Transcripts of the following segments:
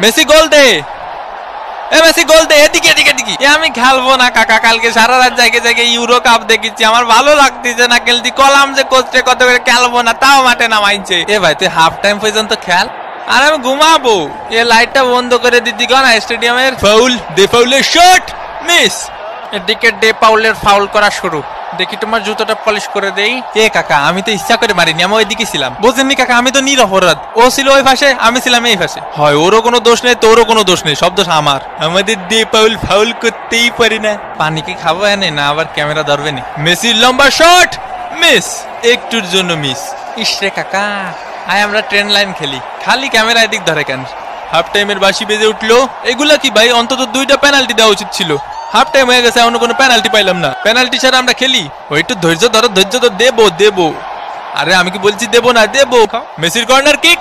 Messi গোল দে, Messi গোল দে, এদিকে এদিকে এদিকে। আমি খেলবো না কাকা, কালকে সারা রাত জায়গায় জায়গায় ইউরো কাপ দেখেছি, আমার ভালো লাগতেছে না খেলতে। কলাম যে কোচে কত করে খেলবো না, তাও মাঠে নামাইছে। এ ভাই তুই হাফ টাইম পর্যন্ত খেল, আর আমি ঘুমাবো। এ লাইটটা বন্ধ করে দিতি না স্টেডিয়ামের। ফাউল, দে পাউলের শট, মিস। এদিকে ডে পাউলের ফাউল করা শুরু। দেখি তোমার জুতোটা পলিশ করে দেই। এ কাকা আমি তো ইচ্ছা করে মারিনি, আমি ওইদিকে ছিলাম, বুঝেননি কাকা? আমি তো নিরপরাধ, ও ছিল ওই পাশে, আমি ছিলাম এই পাশে। হয় ওরও কোনো দোষ নেই, তোরও কোনো দোষ নেই, সব দোষ আমার। আমাদের ডে পাউল ফাউল করতেই পারি না। পানি কি খাবো এনে না আবার ক্যামেরা ধরবে নি? মেসির লম্বা শট, মিস, একটুর জন্য মিস। ইসরে কাকা, আয় আমরা ট্রেন লাইন খেলি, খালি ক্যামেরা এদিক ধরে কেন? হাফ টাইমের বাঁশি বেজে উঠলো। এগুলা কি ভাই? অন্তত 2টা পেনাল্টি দেওয়া উচিত ছিল। হাফ টাইম হয়ে গেছে, এখনো কোনো পেনাল্টি পাইলাম না। পেনাল্টি ছাড়া আমরা খেলি? ওই একটু ধৈর্য ধরো, ধৈর্য তো দেবো দেবো। আরে আমি কি বলছি দেবো না? দেবো। মেসির কর্নার কিক,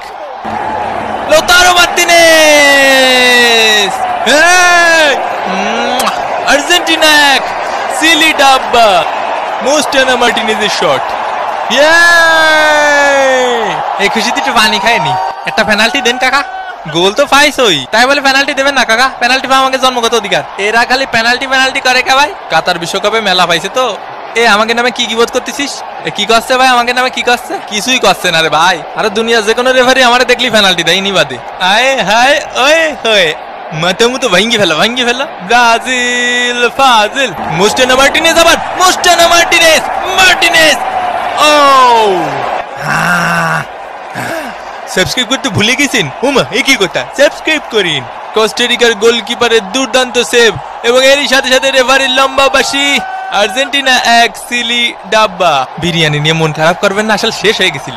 লোতারো মার্টিনেজ, আর্জেন্টিনা এক, সিলি ডাব্বা, মোস্টানা মার্টিনেজের শট। এই খুশিতে একটু পানি খায়নি। একটা পেনাল্টি দেন কাকা। গোল তো পাইছই, তাই বলে পেনাল্টি দেবেন না কাকা? পেনাল্টি পাওয়া আমাকে জন্মগত অধিকার। এরা খালি পেনাল্টি পেনাল্টি করে কে ভাই? কাতার বিশ্বকাপে মেলা পাইছে তো। এ আমাকে নামে কি বোধ করতেছিস? কি করছে ভাই আমাকে নামে? কি করছে? কিছুই করছে না রে ভাই। আরে দুনিয়া যে কোনো রেফারি আমারে দেখলি পেনাল্টি দেয়, নিবাদে। আয় হায় ওয়ে হয়ে মাথা মতো ভাঙ্গি ফেলা, ভাঙ্গি ফেলা। ব্রাজিল ফাজিল, মোস্টানা মার্টিনেজ, আবার মোস্টানা মার্টিনেজ, মার্টিনেজ। ও সাবস্ক্রাইব করতে ভুলে গেছেন? ওমা এ কি কথা? সাবস্ক্রাইব করিন। কোস্টারিকার গোলকিপারের দুর্দান্ত সেভ এবং এরই সাথে সাথে রেফারির লম্বা বাঁশি। আর্জেন্টিনা এক, সিলি ডাব্বা। বিরিয়ানি নিয়ে মন খারাপ করবেন না, আসলে শেষ হয়ে গেছিল।